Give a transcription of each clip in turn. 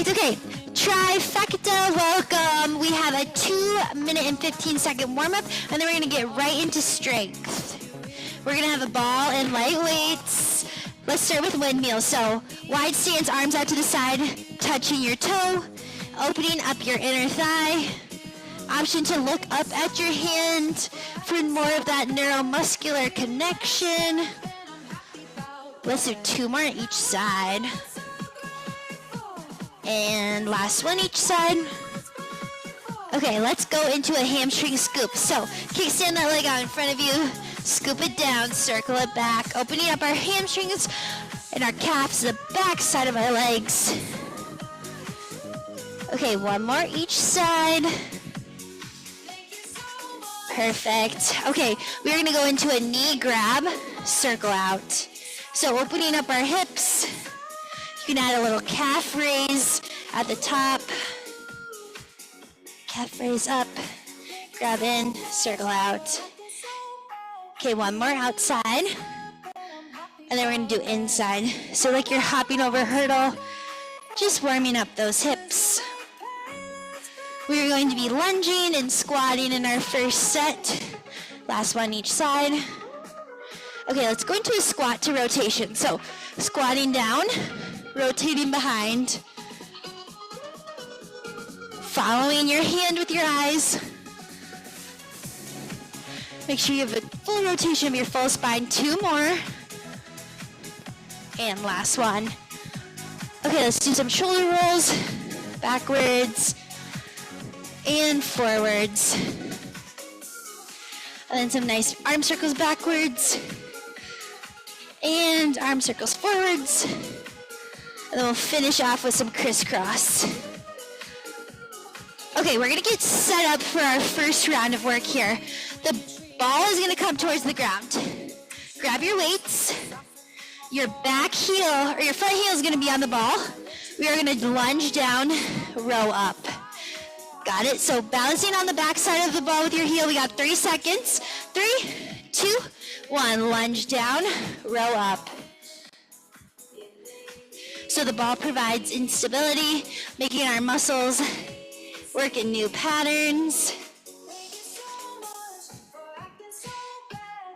Perfect. Okay. Trifecta, welcome. We have a 2-minute and 15-second warm-up, and then we're going to get right into strength. We're going to have a ball and light weights. Let's start with windmill. So wide stance, arms out to the side, touching your toe, opening up your inner thigh. Option to look up at your hand for more of that neuromuscular connection. Let's do 2 more each side. And last one each side. Okay, let's go into a hamstring scoop. So kickstand that leg out in front of you, scoop it down, circle it back, opening up our hamstrings and our calves, the back side of our legs. Okay, 1 more each side. Perfect. Okay, we are gonna go into a knee grab, circle out. So opening up our hips, you can add a little calf raise at the top. Calf raise up, grab in, circle out. Okay, 1 more outside. And then we're gonna do inside. So like you're hopping over a hurdle, just warming up those hips. We are going to be lunging and squatting in our first set. Last one each side. Okay, let's go into a squat to rotation. So squatting down, rotating behind, following your hand with your eyes. Make sure you have a full rotation of your full spine. 2 more. And last one. Okay, let's do some shoulder rolls, backwards and forwards. And then some nice arm circles backwards and arm circles forwards. And then we'll finish off with some crisscross. Okay, we're gonna get set up for our first round of work here. The ball is gonna come towards the ground. Grab your weights. Your back heel, or your front heel is gonna be on the ball. We are gonna lunge down, row up. Got it? So balancing on the back side of the ball with your heel. We got 3 seconds. 3, 2, 1. Lunge down, row up. So the ball provides instability, making our muscles work in new patterns.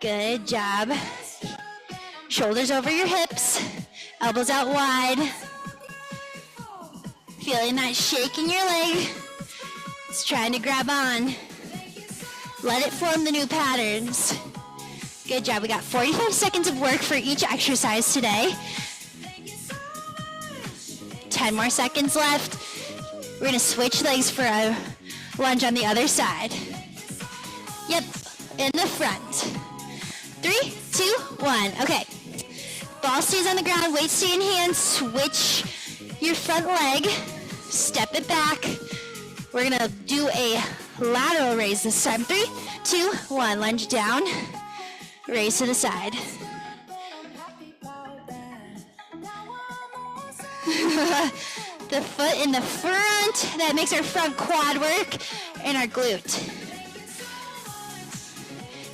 Good job. Shoulders over your hips, elbows out wide. Feeling that shake in your leg. It's trying to grab on. Let it form the new patterns. Good job. We got 45 seconds of work for each exercise today. 10 more seconds left. We're gonna switch legs for a lunge on the other side. Yep, in the front. 3, 2, 1. Okay. Ball stays on the ground, weight stay in hand. Switch your front leg. Step it back. We're gonna do a lateral raise this time. 3, 2, 1. Lunge down. Raise to the side. The foot in the front, that makes our front quad work and our glute.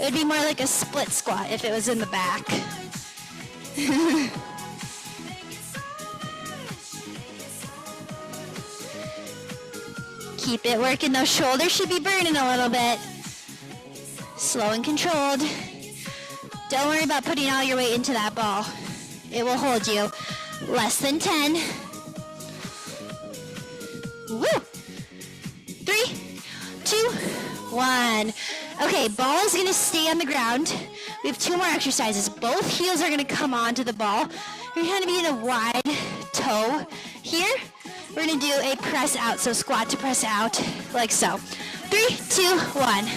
It would be more like a split squat if it was in the back. Keep it working. Those shoulders should be burning a little bit. Slow and controlled. Don't worry about putting all your weight into that ball. It will hold you. Less than 10. Woo! 3, 2, 1. Okay, ball is gonna stay on the ground. We have 2 more exercises. Both heels are gonna come onto the ball. You're gonna be in a wide toe here. We're gonna do a press out, so squat to press out, like so. 3, 2, 1.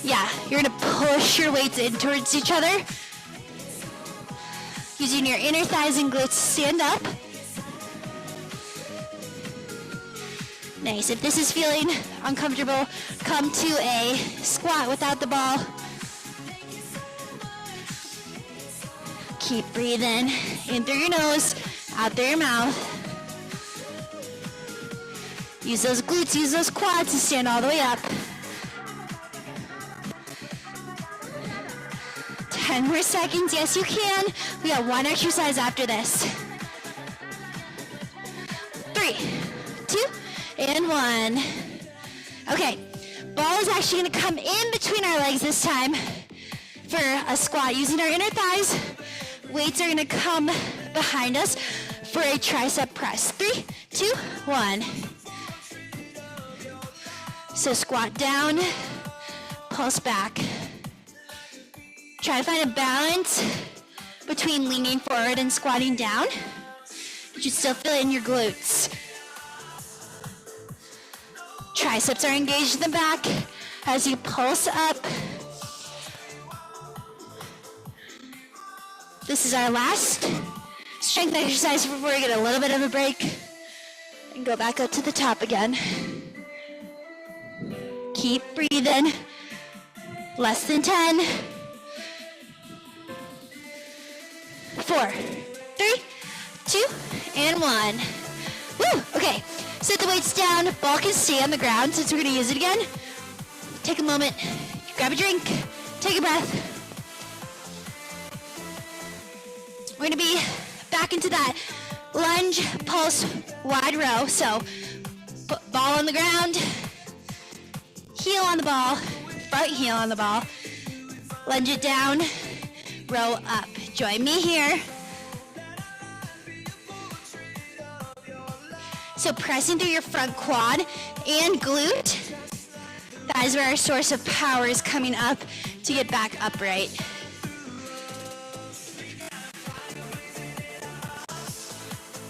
Yeah, you're gonna push your weights in towards each other. Using your inner thighs and glutes to stand up. Nice. If this is feeling uncomfortable, come to a squat without the ball. Keep breathing in through your nose, out through your mouth. Use those glutes, use those quads to stand all the way up. 10 more seconds. Yes, you can. We got 1 exercise after this. 3, 3, 2, and 1. Okay, ball is actually gonna come in between our legs this time for a squat using our inner thighs. Weights are gonna come behind us for a tricep press. 3, 2, 1. So squat down, pulse back. Try to find a balance between leaning forward and squatting down. You should still feel it in your glutes. Triceps are engaged in the back as you pulse up. This is our last strength exercise before we get a little bit of a break and go back up to the top again. Keep breathing. Less than 10. 4, 3, 2, and 1. Woo! Okay, set the weights down. Ball can stay on the ground since we're gonna use it again. Take a moment, grab a drink, take a breath. We're gonna be back into that lunge, pulse, wide row. So, put ball on the ground, heel on the ball, front heel on the ball, lunge it down, row up. Join me here. So pressing through your front quad and glute. That is where our source of power is coming up to get back upright.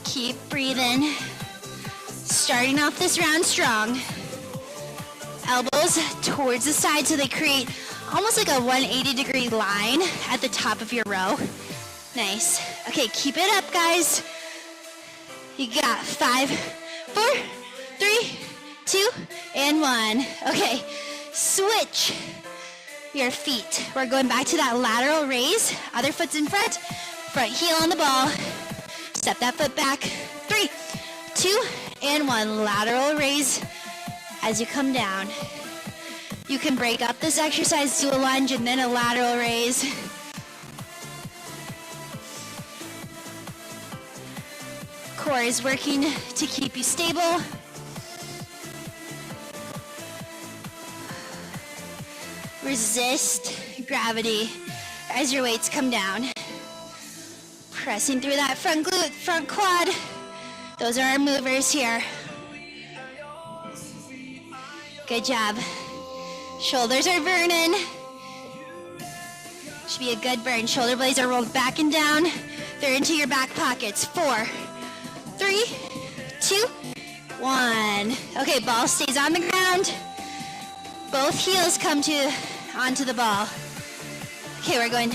Keep breathing. Starting off this round strong. Elbows towards the side so they create almost like a 180-degree line at the top of your row. Nice. Okay, keep it up, guys. You got 5, 4, 3, 2, and 1. Okay, switch your feet. We're going back to that lateral raise. Other foot's in front. Front heel on the ball. Step that foot back. 3, 2, and 1. Lateral raise as you come down. You can break up this exercise to a lunge and then a lateral raise. Core is working to keep you stable. Resist gravity as your weights come down. Pressing through that front glute, front quad. Those are our movers here. Good job. Shoulders are burning. Should be a good burn. Shoulder blades are rolled back and down. They're into your back pockets. 4, 3, 2, 1. Okay, ball stays on the ground. Both heels come onto the ball. Okay, we're going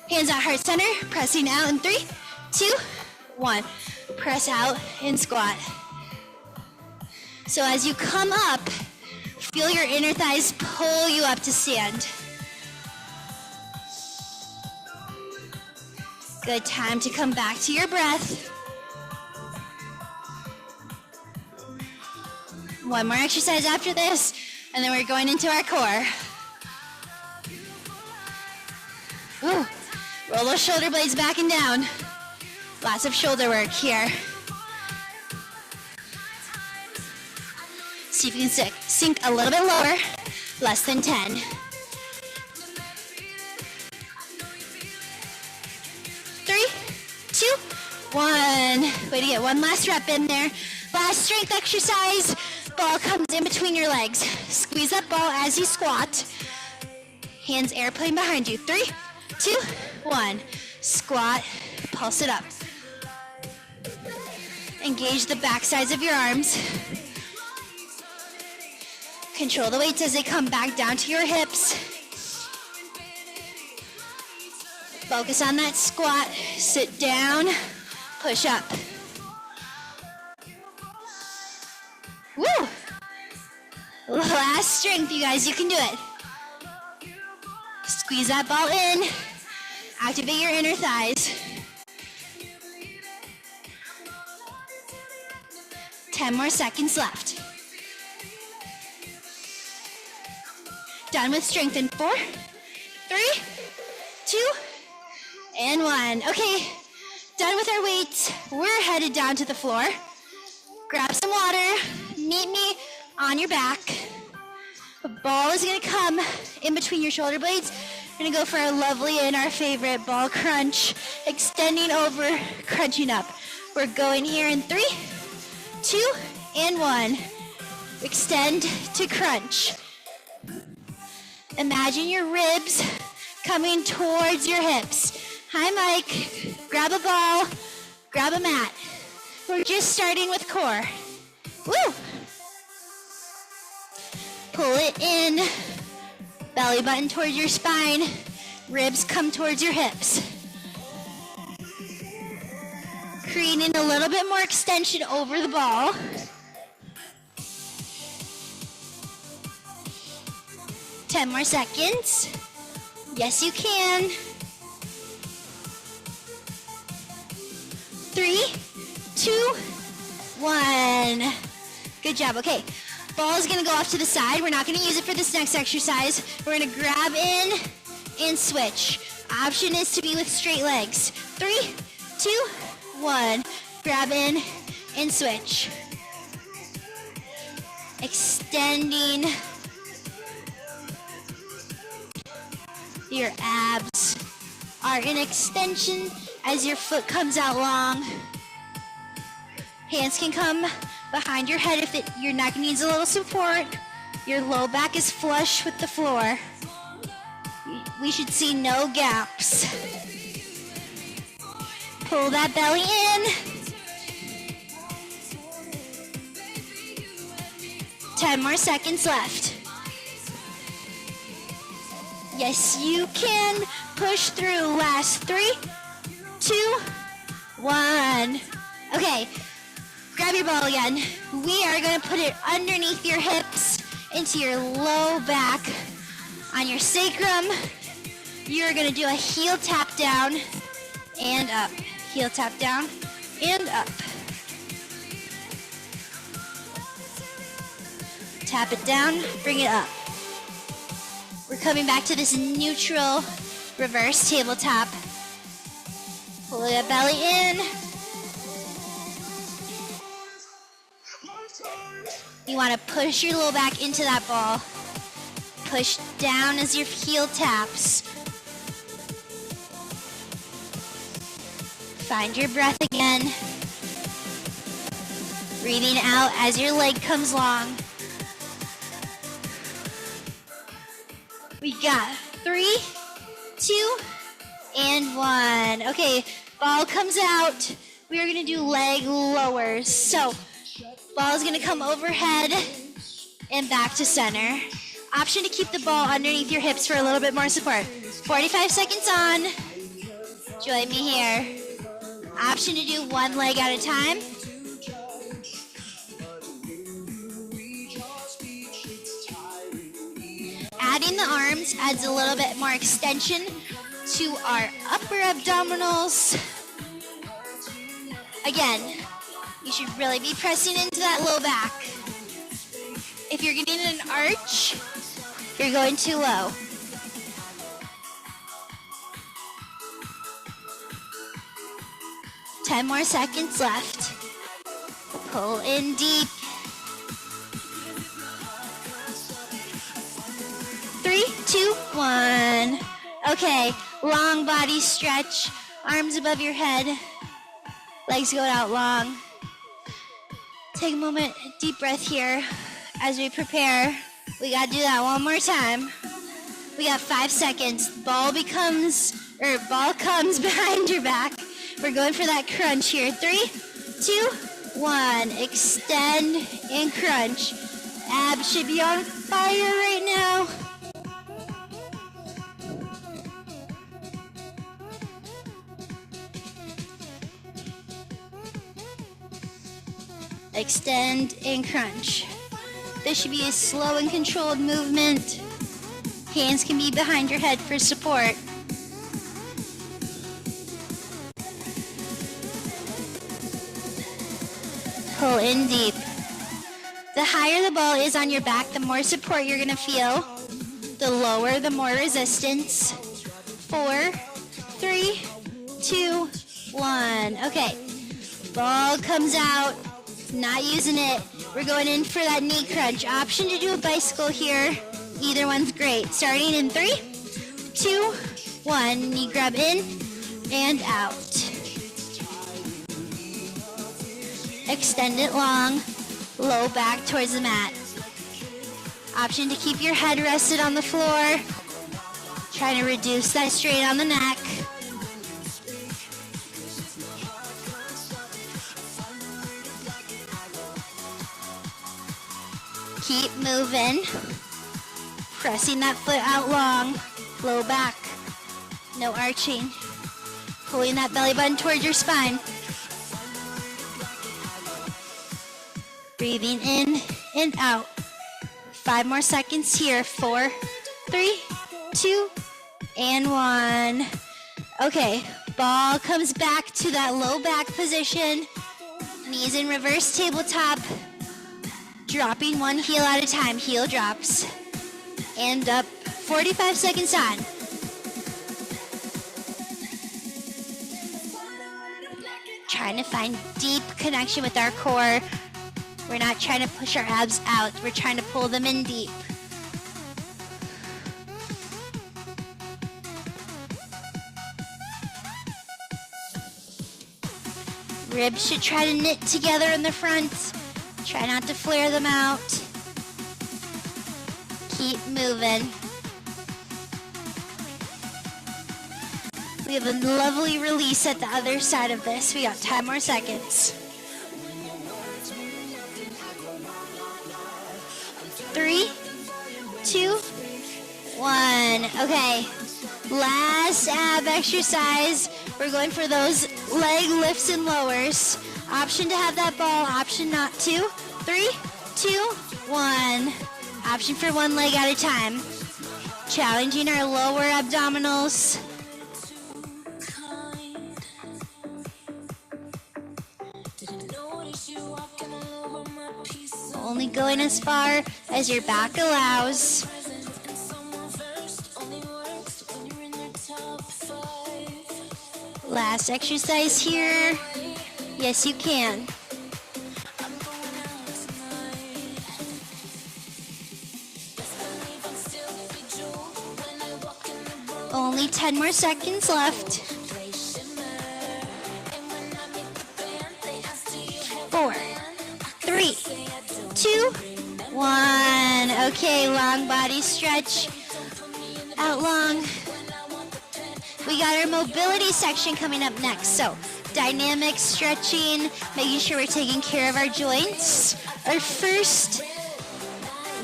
hands at heart center, pressing out in 3, 2, 1. Press out and squat. So as you come up, feel your inner thighs pull you up to stand. Good time to come back to your breath. One more exercise after this, and then we're going into our core. Ooh. Roll those shoulder blades back and down. Lots of shoulder work here. See if you can sink a little bit lower. Less than 10. 3, 2, 1. Way to get one last rep in there. Last strength exercise. Ball comes in between your legs. Squeeze that ball as you squat. Hands airplane behind you. 3, 2, 1. Squat. Pulse it up. Engage the back sides of your arms. Control the weights as they come back down to your hips. Focus on that squat. Sit down. Push up. Woo! Last strength, you guys. You can do it. Squeeze that ball in. Activate your inner thighs. 10 more seconds left. Done with strength in 4, 3, 2, and 1. Okay, done with our weights. We're headed down to the floor. Grab some water. Meet me on your back. The ball is going to come in between your shoulder blades. We're going to go for our lovely and our favorite ball crunch. Extending over, crunching up. We're going here in 3, 2, and 1. Extend to crunch. Imagine your ribs coming towards your hips. Hi, Mike. Grab a ball, grab a mat. We're just starting with core. Woo! Pull it in. Belly button towards your spine. Ribs come towards your hips. Creating a little bit more extension over the ball. Ten more seconds. Yes, you can. 3, 2, 1. Good job. Okay, ball is gonna go off to the side. We're not gonna use it for this next exercise. We're gonna grab in and switch. Option is to be with straight legs. 3, 2, 1. Grab in and switch. Extending your abs are in extension as your foot comes out long. Hands can come behind your head if your neck needs a little support. Your low back is flush with the floor. We should see no gaps. Pull that belly in. 10 more seconds left. Yes, you can. Push through. Last 3, 2, 1. Okay, grab your ball again. We are going to put it underneath your hips, into your low back, on your sacrum. You're going to do a heel tap down and up. Heel tap down and up. Tap it down, bring it up. We're coming back to this neutral reverse tabletop. Pull your belly in. You want to push your low back into that ball. Push down as your heel taps. Find your breath again. Breathing out as your leg comes long. We got 3, 2, and 1. Okay, ball comes out. We are gonna do leg lowers. So, ball is gonna come overhead and back to center. Option to keep the ball underneath your hips for a little bit more support. 45 seconds on. Join me here. Option to do one leg at a time. Adding the arms adds a little bit more extension to our upper abdominals. Again, you should really be pressing into that low back. If you're getting an arch, you're going too low. Ten more seconds left. Pull in deep. 3, 2, 1. Okay, long body stretch. Arms above your head. Legs going out long. Take a moment, deep breath here as we prepare. We gotta do that one more time. We got 5 seconds. Ball comes behind your back. We're going for that crunch here. 3, 2, 1. Extend and crunch. Abs should be on fire right now. Extend and crunch. This should be a slow and controlled movement. Hands can be behind your head for support. Pull in deep. The higher the ball is on your back, the more support you're gonna feel. The lower, the more resistance. 4, 3, 2, 1. Okay, ball comes out. Not using it. We're going in for that knee crunch. Option to do a bicycle here. Either one's great. Starting in 3, 2, 1. Knee grab in and out. Extend it long, low back towards the mat. Option to keep your head rested on the floor. Trying to reduce that strain on the neck. Keep moving. Pressing that foot out long, low back. No arching. Pulling that belly button towards your spine. Breathing in and out. 5 more seconds here. 4, 3, 2, and 1. Okay, ball comes back to that low back position. Knees in reverse tabletop. Dropping one heel at a time. Heel drops. And up. 45 seconds on. Trying to find deep connection with our core. We're not trying to push our abs out. We're trying to pull them in deep. Ribs should try to knit together in the front. Try not to flare them out. Keep moving. We have a lovely release at the other side of this. We got 10 more seconds. 3, 2, 1. Okay, last ab exercise. We're going for those leg lifts and lowers. Option to have that ball, option not to. 3, 2, 1. Option for one leg at a time. Challenging our lower abdominals. Only going as far as your back allows. Last exercise here. Yes, you can. Only 10 more seconds left. 4, 3, 2, 1. Okay, long body stretch. Out long. We got our mobility section coming up next. So, dynamic stretching, making sure we're taking care of our joints. Our first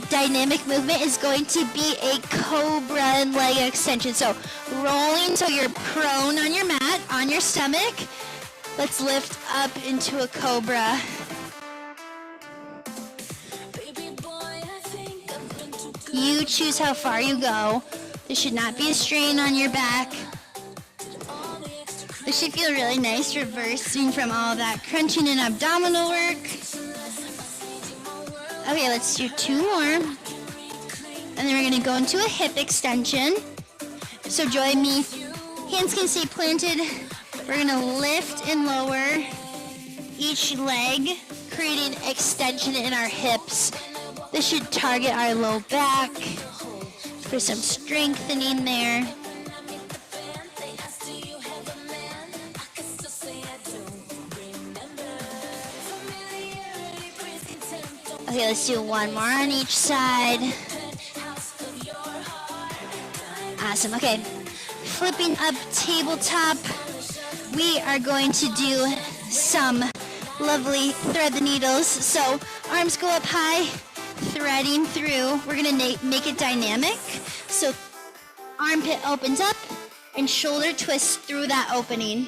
dynamic movement is going to be a cobra and leg extension. So, rolling so you're prone on your mat, on your stomach. Let's lift up into a cobra. You choose how far you go. There should not be a strain on your back. This should feel really nice, reversing from all that crunching and abdominal work. Okay, let's do 2 more. And then we're gonna go into a hip extension. So join me. Hands can stay planted. We're gonna lift and lower each leg, creating extension in our hips. This should target our low back for some strengthening there. Okay, let's do 1 more on each side. Awesome, okay. Flipping up tabletop, we are going to do some lovely thread the needles. So arms go up high, threading through. We're gonna make it dynamic. So armpit opens up and shoulder twists through that opening.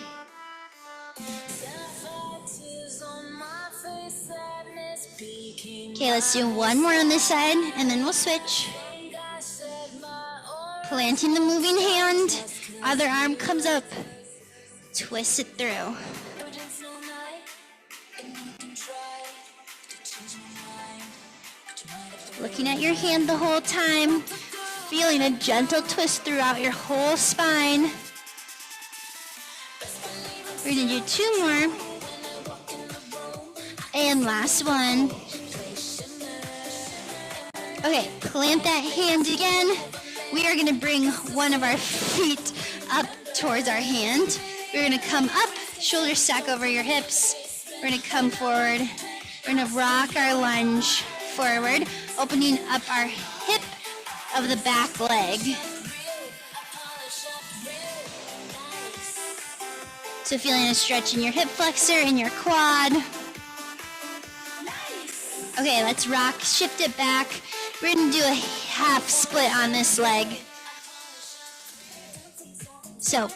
Okay, let's do 1 more on this side, and then we'll switch. Planting the moving hand, other arm comes up, twist it through. Looking at your hand the whole time, feeling a gentle twist throughout your whole spine. We're gonna do 2 more. And last one. Okay, plant that hand again. We are gonna bring one of our feet up towards our hand. We're gonna come up, shoulders stack over your hips. We're gonna come forward. We're gonna rock our lunge forward, opening up our hip of the back leg. So feeling a stretch in your hip flexor and your quad. Okay, let's rock, shift it back. We're gonna do a half split on this leg. So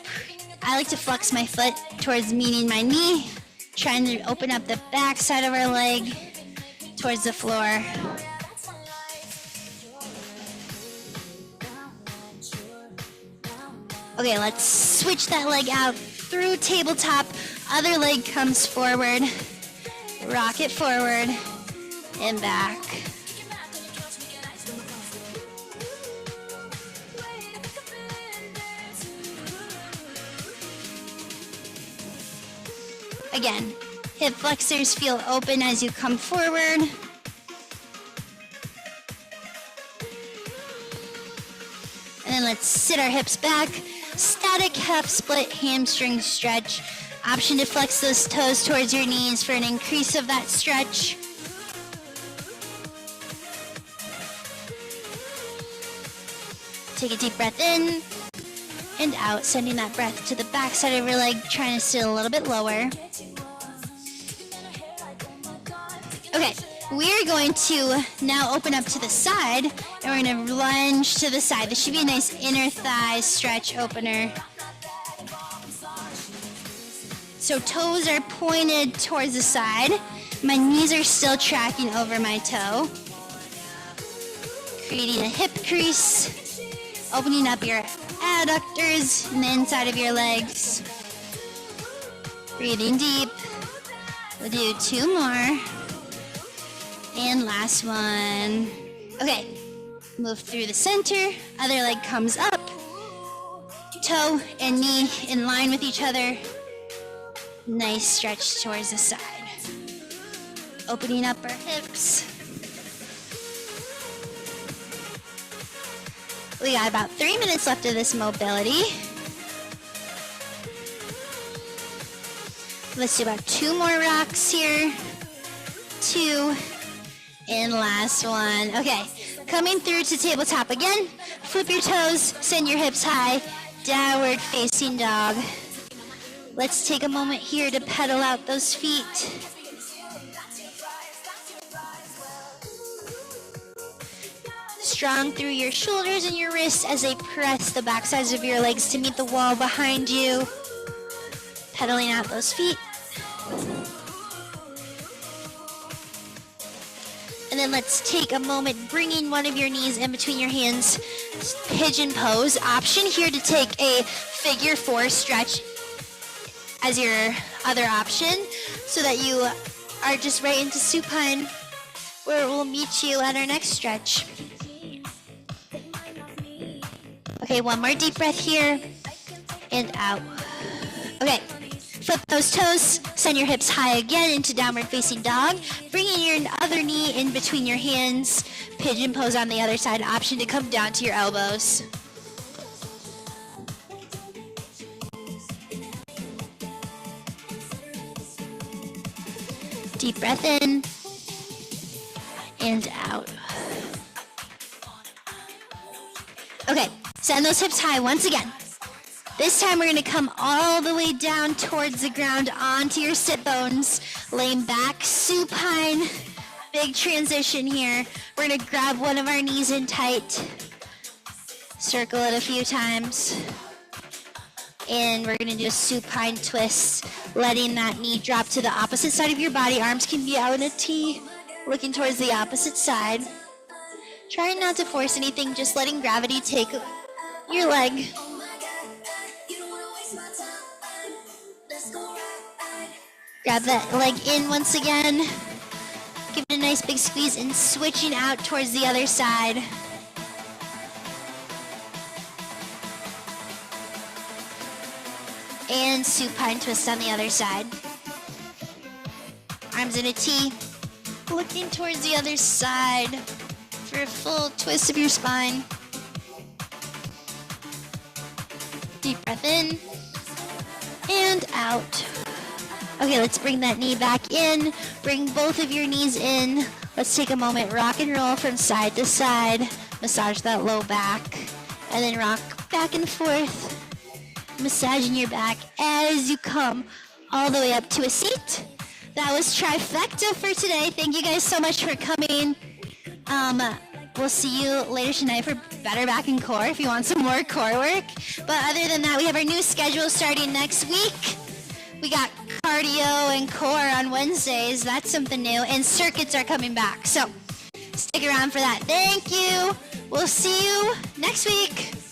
I like to flex my foot towards meeting my knee, trying to open up the back side of our leg towards the floor. Okay, let's switch that leg out through tabletop. Other leg comes forward. Rock it forward and back. Again, hip flexors feel open as you come forward. And then let's sit our hips back. Static half split hamstring stretch. Option to flex those toes towards your knees for an increase of that stretch. Take a deep breath in and out, sending that breath to the back side of your leg, trying to sit a little bit lower. Okay, we're going to now open up to the side, and we're going to lunge to the side. This should be a nice inner thigh stretch opener. So toes are pointed towards the side. My knees are still tracking over my toe. Creating a hip crease, opening up your adductors and the inside of your legs. Breathing deep. We'll do two more. And last one. Okay, move through the center. Other leg comes up. Toe and knee in line with each other. Nice stretch towards the side. Opening up our hips. We got about 3 minutes left of this mobility. Let's do about two more rocks here. Two. And last one. Okay, coming through to tabletop again. Flip your toes, send your hips high. Downward facing dog. Let's take a moment here to pedal out those feet. Strong through your shoulders and your wrists as they press the back sides of your legs to meet the wall behind you. Pedaling out those feet. And then let's take a moment bringing one of your knees in between your hands. Pigeon pose. Option here to take a figure four stretch as your other option so that you are just right into supine where we'll meet you at our next stretch. Okay, one more deep breath here and out. Okay, flip those toes, send your hips high again into downward facing dog, bringing your other knee in between your hands, pigeon pose on the other side, option to come down to your elbows. Deep breath in and out. Okay, send those hips high once again. This time we're going to come all the way down towards the ground onto your sit bones, laying back supine. Big transition here. We're going to grab one of our knees in tight, circle it a few times, and we're going to do a supine twist, letting that knee drop to the opposite side of your body. Arms can be out in a T, looking towards the opposite side. Trying not to force anything, just letting gravity take your leg. Grab that leg in once again. Give it a nice big squeeze and switching out towards the other side. And supine twist on the other side. arms in a T. Looking towards the other side for a full twist of your spine. Deep breath in and out. Okay, let's bring that knee back in. Bring both of your knees in. Let's take a moment, rock and roll from side to side. Massage that low back. And then rock back and forth. Massaging your back as you come all the way up to a seat. That was Trifecta for today. Thank you guys so much for coming. We'll see you later tonight for better back and core if you want some more core work. But other than that, we have our new schedule starting next week. We got cardio and core on Wednesdays. That's something new. And circuits are coming back. So stick around for that. Thank you. We'll see you next week.